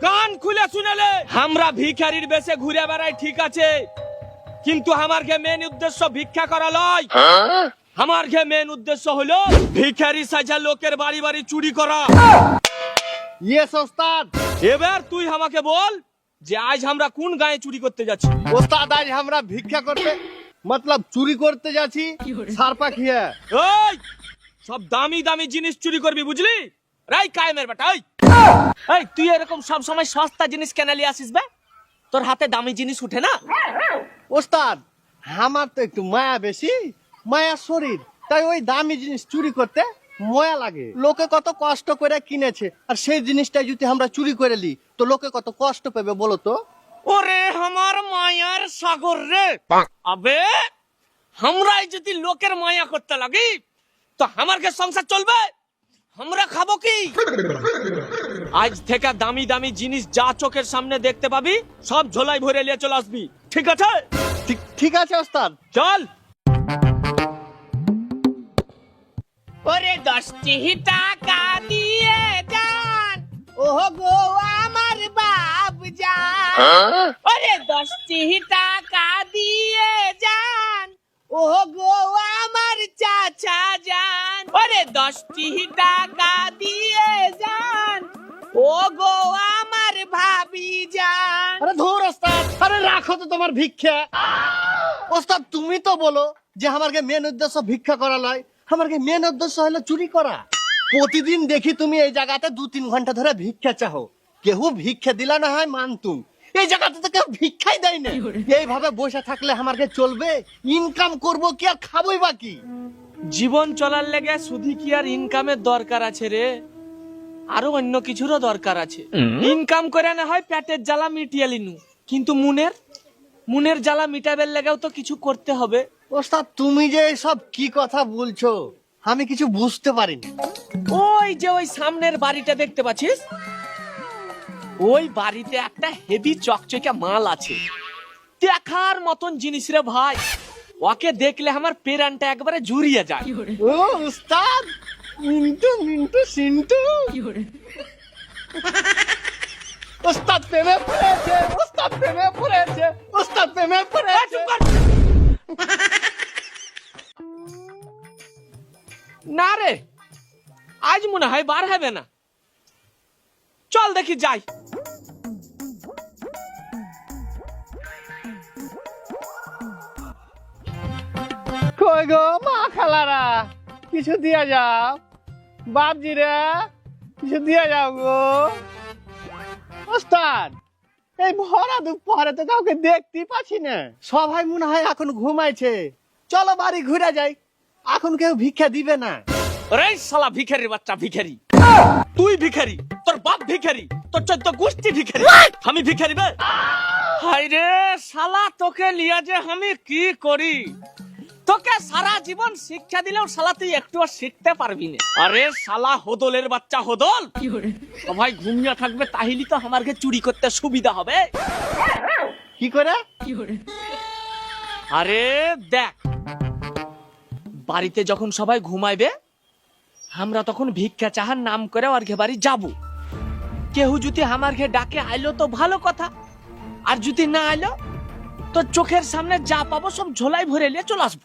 কান খুলে শুনেলে, আমরা ভিখারির বেশে ঘুরে বেড়াই ঠিক আছে, কিন্তু আমার মেন উদ্দেশ্য ভিক্ষা করা নয়। আমার মেন উদ্দেশ্য হলো ভিখারি সাজা লোকের বাড়ি বাড়ি চুরি করা। ইয়েস ওস্তাদ। এবার তুই আমাকে বল যে আজ আমরা কোন গায়ে চুরি করতে যাচ্ছি? ওস্তাদ আজ আমরা ভিক্ষা করতে मतलब চুরি করতে যাচ্ছি সারপা খেয়ে। এই সব দামি দামি জিনিস চুরি করবি বুঝলি? রাই কায়েমের বেটা, এই তুই এরকম সব সময় সস্তা জিনিস কেন নিয়ে আসিস বে? তোর হাতে দামি জিনিস উঠে না? ওস্তাদ আমার তো একটু মায়া বেশি, মায়া শরীর, তাই ওই দামি জিনিস চুরি করতে ময়া লাগে। লোকে কত কষ্ট করে কিনেছে, আর সেই জিনিসটা যদি আমরা চুরি করে লি তো লোকে কত কষ্ট পাবে বলো তো? ওরে আমার মায়ার সাগর রে, আবে আমরাই যদি লোকের মায়া করতে লাগি তো আমার সংসার চলবে? আমরা খাবো কি? আজ থেকে দামি দামি জিনিস যা চোখের সামনে দেখতে পাবি সব ঝোলাই ভরে নিয়ে চলে আসবি, ঠিক আছে? ঠিক আছে ওস্তাদ, চল। ওরে 10টি টাকা দিয়ে যান, ওহ গো আমার বাপ যান। ওরে 10টি টাকা দিয়ে যান, ওহ গো আমার চাচা যান। ওরে 10টি টাকা দিয়ে যান, ও গো আমার ভাবি যান। আরে ধুর ওস্তাদ, আরে রাখো তো তোমার ভিক্ষা। ওস্তাদ তুমি তো বলো যে আমার মেন উদ্দেশ্য ভিক্ষা করা নয়, আমার মেন উদ্দেশ্য হলো চুরি করা। প্রতিদিন দেখি তুমি এই জায়গাতে 2-3 ঘন্টা ধরে ভিক্ষা চাও, কেউ ভিক্ষা দিলা না হয় মানতুম, এই জায়গাতে তো কেউ ভিক্ষাই দেয় না। এইভাবে বসে থাকলে আমার চলবে? ইনকাম করব কি আর খাবোই বাকি? জীবন চলার লেগে শুধু কি আর ইনকামের দরকার আছে রে, আরো অন্য কিছুরও দরকার আছে। ইনকাম করে না হয় পেটের জ্বালা মিটিয়ে লিনু, কিন্তু মনের জ্বালা মিটাবের লেগেও তো কিছু করতে হবে। ওস্তাদ তুমি যে সব কি কথা বলছো আমি কিছু বুঝতে পারিনি। ওই যে ওই সামনের বাড়িটা দেখতে পাচ্ছিস, ওই বাড়িতে একটা হেভি চকচকে মাল আছে, দেখার মতন জিনিস রে ভাই। ওকে দেখলে আমার পেরানটা একবারে জুড়িয়ে যায়। ও উস্তাদ, মিন্টু মিন্টু সিন্টু। ওস্তাদ প্রেমে পড়েছে, ওস্তাদ প্রেমে পড়েছে, ওস্তাদ প্রেমে পড়েছে। না রে, আজ মনে হয় বার হবে না, চল দেখি যাই। কই গো মা খালারা, কিছু দিয়া যাও, বাপজিরা কিছু দিয়া যাও গো। ওস্তাদ এই ভরা দুপুরে তো কাউকে দেখতেই পাচ্ছি না, সবাই মনে হয় এখন ঘুমাইছে। চলো বাড়ি ঘুরে যাই, এখন কেউ ভিক্ষা দিবে না। ওরে শালা ভিখারির বাচ্চা, ভিখারি তুই, ভিখারি তোর বাপ ভিখারি, তোর 14 গোষ্ঠী ভিখারি, আমি ভিখারি বে? হাই রে শালা, তোকে লিয়া যে আমি কি করি? তোকে সারা জীবন শিক্ষা দিলেও শালা তুই একটুও শিখতে পারবি না। আরে শালা হোদলের বাচ্চা হোদল, সবাই ঘুমিয়ে থাকবে তাহলে তো আমাকে চুরি করতে সুবিধা হবে। কি করে? আরে দেখ, বাড়িতে যখন সবাই ঘুমাইবে আমরা তখন ভিক্ষা চাহার নাম করে ওর বাড়ি যাব। কেউ যদি আমার ডাকে আইলো তো ভালো কথা, আর যদি না আইলো তো চোখের সামনে যা পাবো সব ঝোলাই ভরে নিয়ে চলে আসবো,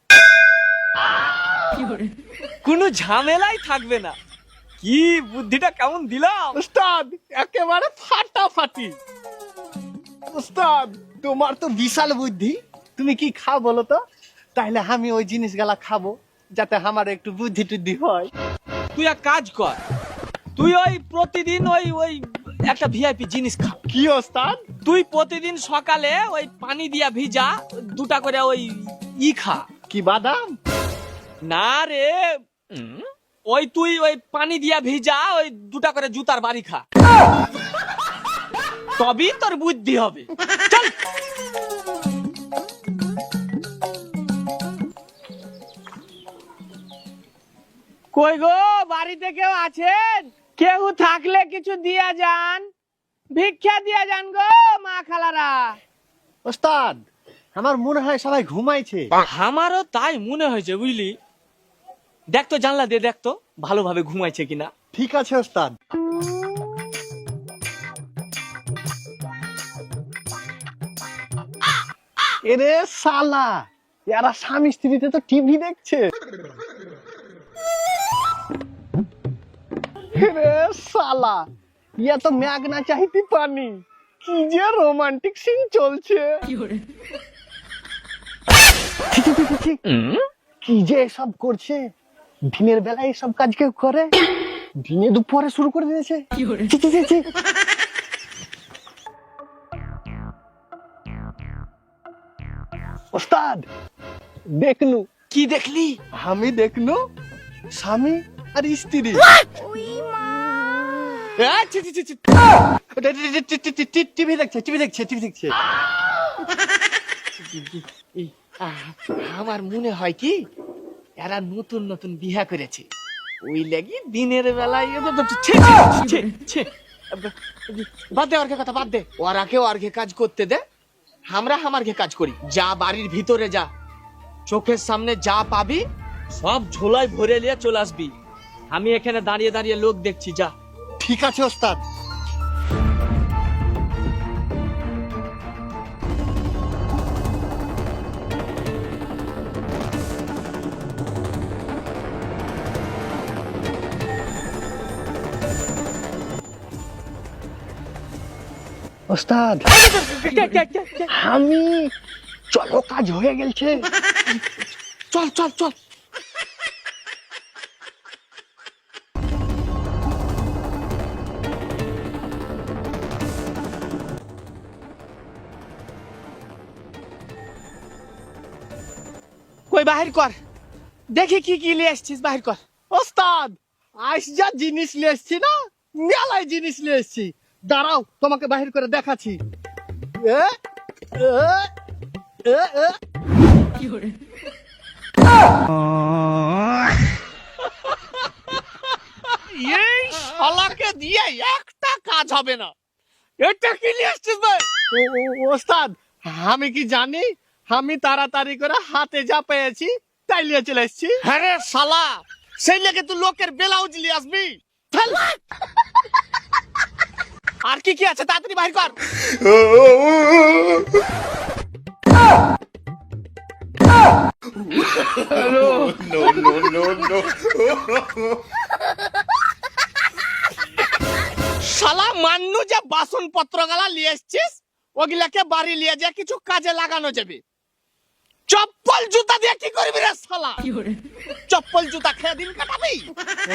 কোনো ঝামেলাই থাকবে না। কি বুদ্ধিটা কেমন দিলাম? উস্তাদ একেবারে ফাটাফাটি। উস্তাদ তোমার তো বিশাল বুদ্ধি, তুমি কি খাও বলো তো, তাহলে আমি ওই জিনিসগুলা খাবো যাতে আমার একটু বুদ্ধি টুদ্ধি হয়। তুই এক কাজ কর, তুই ওই প্রতিদিন ওই ওই একটা ভিআইপি জিনিস খা। কি ওস্তাদ? তুই প্রতিদিন সকালে ওই পানি দিয়া ভিজা 2টা করে ওই খা। কি বাদাম? না রে, ওই তুই ওই পানি দিয়া ভিজা ওই 2টা করে জুতার বাড়ি খা, তবেই তোর বুদ্ধি হবে। চল। কই গো, বাড়িতে কেউ আছেন? কেউ থাকলে কিছু দিয়া যান, ভিক্ষা দিয়া যান গো মা খালারা। ওস্তাদ আমার মনে হয় সবাই ঘুমাইছে। আমারও তাই মনে হয়েছে বুঝলি। দেখ তো জানলা দিয়ে, দেখ তো ভালোভাবে ঘুমাইছে কিনা। ঠিক আছে ওস্তাদ। এরে শালা, এরা স্বামী স্ত্রীতে তো টিভি দেখছে। এরে শালা, ইয়া তো ম্যাগ না চাইতে পানি, কি যে রোমান্টিক সিন চলছে। ছি, ছি, ছি, ছি, ছি। কি যে সব করছে, দিনের বেলায় এসব কাজ কেউ করে, দিনে দুপুরে শুরু করে দিয়েছে। ছি, ছি, ছি, ছি। ওস্তাদ দেখনু। কি দেখলি? আমি দেখনু স্বামী আর স্ত্রী। ছি, ছি, ছি, ছি। টিভি দেখছে, টিভি দেখছে, টিভি দেখছে। আমার মনে হয় কি এরা নতুন নতুন বিয়া করেছে, ওই লাগি দিনের বেলায় বাদ দে, ওরকে কথা বাদ দে, ওরাকে ওরকে কাজ করতে দে, আমরা আমারকে কাজ করি। যা বাড়ির ভিতরে যা, চোখের সামনে যা পাবি সব ঝোলায় ভরে নিয়ে চলে আসবি। আমি এখানে দাঁড়িয়ে দাঁড়িয়ে লোক দেখছি, যা। ঠিক আছে ওস্তাদ। ওস্তাদ আমি, চলো কাজ হয়ে গেছে। চল চল চল। কই বাহির কর, দেখি কি কি নিয়ে আসছিস, বাহির কর। ওস্তাদ আজ যা জিনিস নিয়ে এসছি না, মেলায় জিনিস নিয়ে এসছি, দাঁড়াও তোমাকে বাহির করে দেখাচ্ছি। এ, এ, এ, এ। এই শালাকে দিয়ে একটা কাজ হবে না। এটা কি নিয়ে আসছিস ভাই? ওস্তাদ আমি কি জানি, আমি তাড়াতাড়ি করে হাতে যা পেয়েছি তাই নিয়ে চলে এসছি। হ্যাঁ রে শালা, সেই লেগে তুই লোকের ব্লাউজ নিয়ে আসবি? ফেল। আর কি কি আছে তাড়াতাড়ি বাহির কর। শালা মান্নু যে বাসন পত্র গালা নিয়ে এসছিস, ওগুলাকে বাড়ি নিয়ে যা কিছু কাজে লাগানো যাবে। চপ্পল জুতা দিয়ে কি করবি রে শালা? চপ্পল জুতা খেয়ে দিন কাটাবি?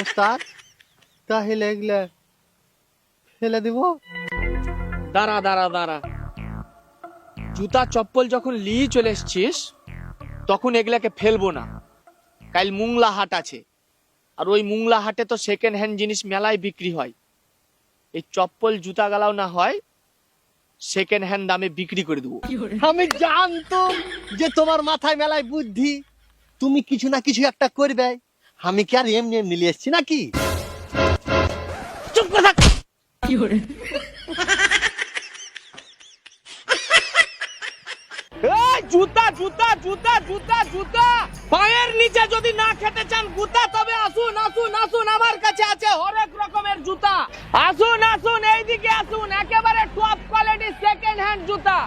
ওস্তাদ তাহলে এগুলা ফেলে দিব? দাঁড়া দাঁড়া দাঁড়া, জুতা চপ্পল যখন নিয়ে চলে এসছিস তখন এগুলাকে ফেলবো না। কাল মুংলা হাট আছে, আর ওই মুংলা হাটে তো সেকেন্ড হ্যান্ড জিনিস মেলায় বিক্রি হয়। এই চপ্পল জুতা গালাও না হয় সেকেন্ড হ্যান্ড দামে বিক্রি করে দেবো। আমি জানতাম যে তোমার মাথায় মেলায় বুদ্ধি, তুমি কিছু না কিছু একটা করবে। আমি কি আর এমনি এমনি নিয়ে এসছি নাকি? চুপ করে থাক। এই জুতা জুতা জুতা জুতা জুতা, পায়ের নিচে যদি না খেতে চান গুতা, তবে আসুন আসুন আসুন, আমার কাছে আছে হরেক রকমের জুতা। আসুন আসুন, এইদিকে আসুন, একেবারে টপ কোয়ালিটি সেকেন্ড হ্যান্ড জুতা,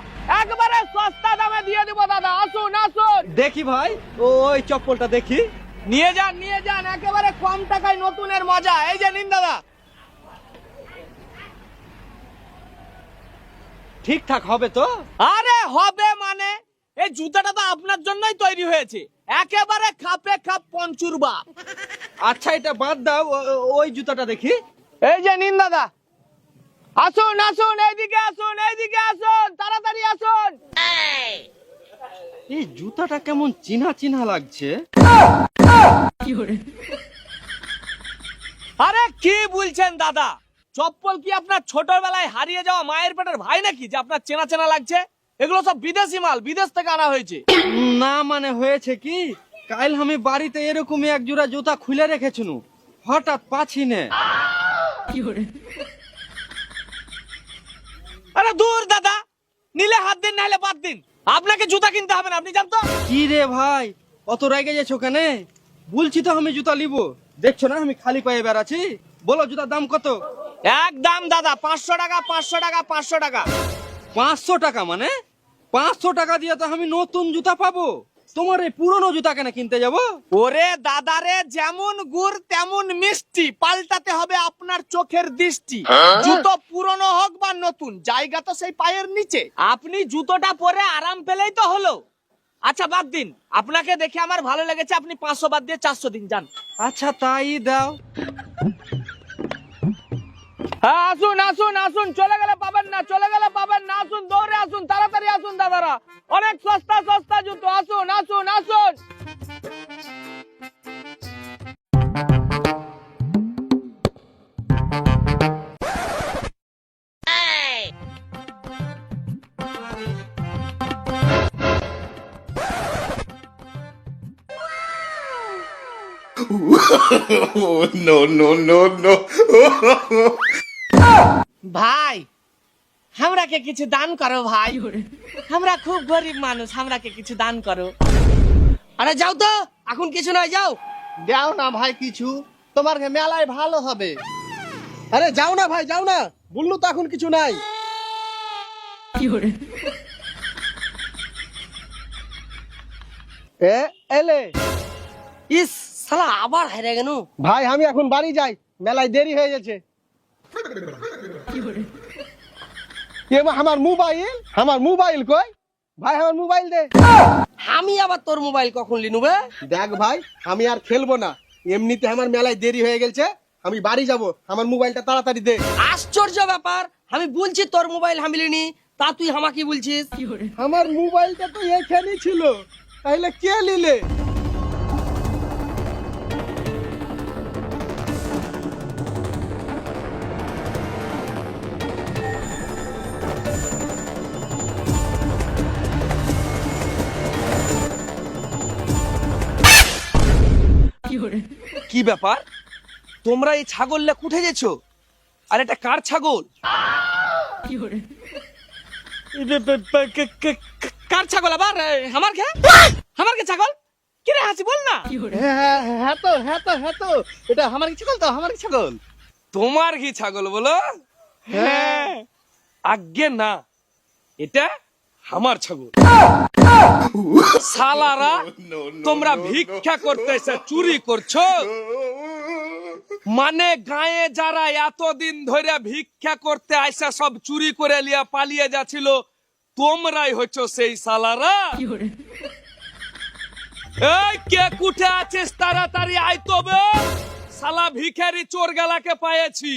একবারে সস্তা দামে দিয়ে দিব দাদা। আসুন আসুন, দেখি ভাই, ওই চপ্পলটা দেখি। নিয়ে যান, একেবারে কম টাকায় নতুনের মজা। এই যে নিন দাদা। ঠিকঠাক হবে তো? আরে হবে মানে, এই জুতাটা তো আপনার জন্যই তৈরি হয়েছে, একেবারে খাপে খাপ পঞ্চুরবা। আচ্ছা এটা বাদ দাও, ওই জুতাটা দেখি। এই যে নিন দাদা। আসুন আসুন, এইদিকে আসুন, এইদিকে আসুন, তাড়াতাড়ি আসুন। এই জুতাটা কেমন চিনা চিনা লাগছে। আরে কি বলছেন দাদা, চপ্পল কি আপনার ছোটবেলায় হারিয়ে যাওয়া মায়ের পেটের ভাই নাকি যে আপনার চেনা চেনা লাগছে? এগুলো সব বিদেশি মাল, বিদেশ থেকে আনা হয়েছে। না মানে হয়েছে কি, কাল আমি বাড়িতে এরকমই এক জোড়া জুতা খুলে রেখেছিল, হঠাৎ পাচ্ছি না। আরে দূর দাদা, নিলে হাত দিন নাহলে বাদ দিন, আপনাকে জুতা কিনতে হবে না, আপনি জানতো। কি রে ভাই, অত রেগে যাচ্ছ কেন? বলছি তো আমি জুতা নিব, দেখছো না আমি খালি পায়ে বেড়াচ্ছি। বলো জুতার দাম কত? একদম দাদা 500 টাকা, 500 টাকা, 500 টাকা। 500 টাকা মানে? 500 টাকা দিয়ে তো আমি নতুন জুতা পাবো, তোমার এই পুরনো জুতা কেন কিনতে যাব? ওরে দাদারে, যেমন গুড় তেমন মিষ্টি, পাল্টাতে হবে আপনার চোখের দৃষ্টি। জুতো পুরনো হোক বা নতুন, জায়গা তো সেই পায়ের নিচে। আপনি জুতোটা পরে আরাম পেলেই তো হলো। আচ্ছা বাদ দিন, আপনাকে দেখে আমার ভালো লেগেছে, আপনি 500 বাদ দিয়ে 400 দিন যান। আচ্ছা তাই দাও। হ্যাঁ আসুন আসুন আসুন, চলে গেলে পাবেন না, চলে গেলে পাবেন না, আসুন দৌড়ে আসুন, তাড়াতাড়ি আসুন দাদারা, অনেক সস্তা সস্তা জুতো, আসুন আসুন আসুন। Oh, no, no, no, no. ভাই हमराকে কিছু দান করো ভাই, আমরা খুব গরিব মানুষ, हमराকে কিছু দান করো। আরে যাও তো, এখন কিছু নয়, যাও। দাও না ভাই কিছু, তোমার মেলায় ভালো হবে। আরে যাও না ভাই, যাও না, বললো তো এখন কিছু নাই। এলে ইস শালা আবার হেরে গেল। ভাই আমি এখন বাড়ি যাই, মেলায় দেরি হয়ে গেছে। আমার মোবাইল, আমার মোবাইল কই ভাই, আমার মোবাইল দে। আমি আবার তোর মোবাইল কখন লিনুবে? দেখ ভাই, আমি আর খেলবো না, এমনিতে আমার মেলায় দেরি হয়ে গেছে, আমি বাড়ি যাব, আমার মোবাইলটা তাড়াতাড়ি দে। আশ্চর্য ব্যাপার, আমি বলছি তোর মোবাইল আমি লিনি, তা তুই আমাকে বলছিস? আমার মোবাইলটা তো এখানেই ছিল, তাহলে কে নিলে? কি ব্যাপার, তোমরা এই ছাগললে কুঠে গেছো? আর এটা কার ছাগল? কার ছাগল আবার? আমার কে? আমার কে ছাগল? কি রে হাসি, বল না। হ্যাঁ তো, হ্যাঁ তো, হ্যাঁ তো, এটা আমার কি ছাগল? তো আমার কি ছাগল? তোমার কি ছাগল বলো? হ্যাঁ। আজ্ঞে না, এটা আমার ছাগল। শালারা, তোমরা ভিক্ষা করতে এসে চুরি করছো? মানে গায়ে যারা এতদিন ধরে ভিক্ষা করতে আইসা সব চুরি করে লিয়া পালিয়ে যাচ্ছিল, তোমরাই হচ্ছ সেই শালারা। এই কে কুঠে আছিস, তাড়াতাড়ি আয় তবে, শালা ভিখারি চোর গালাকে পাইছি।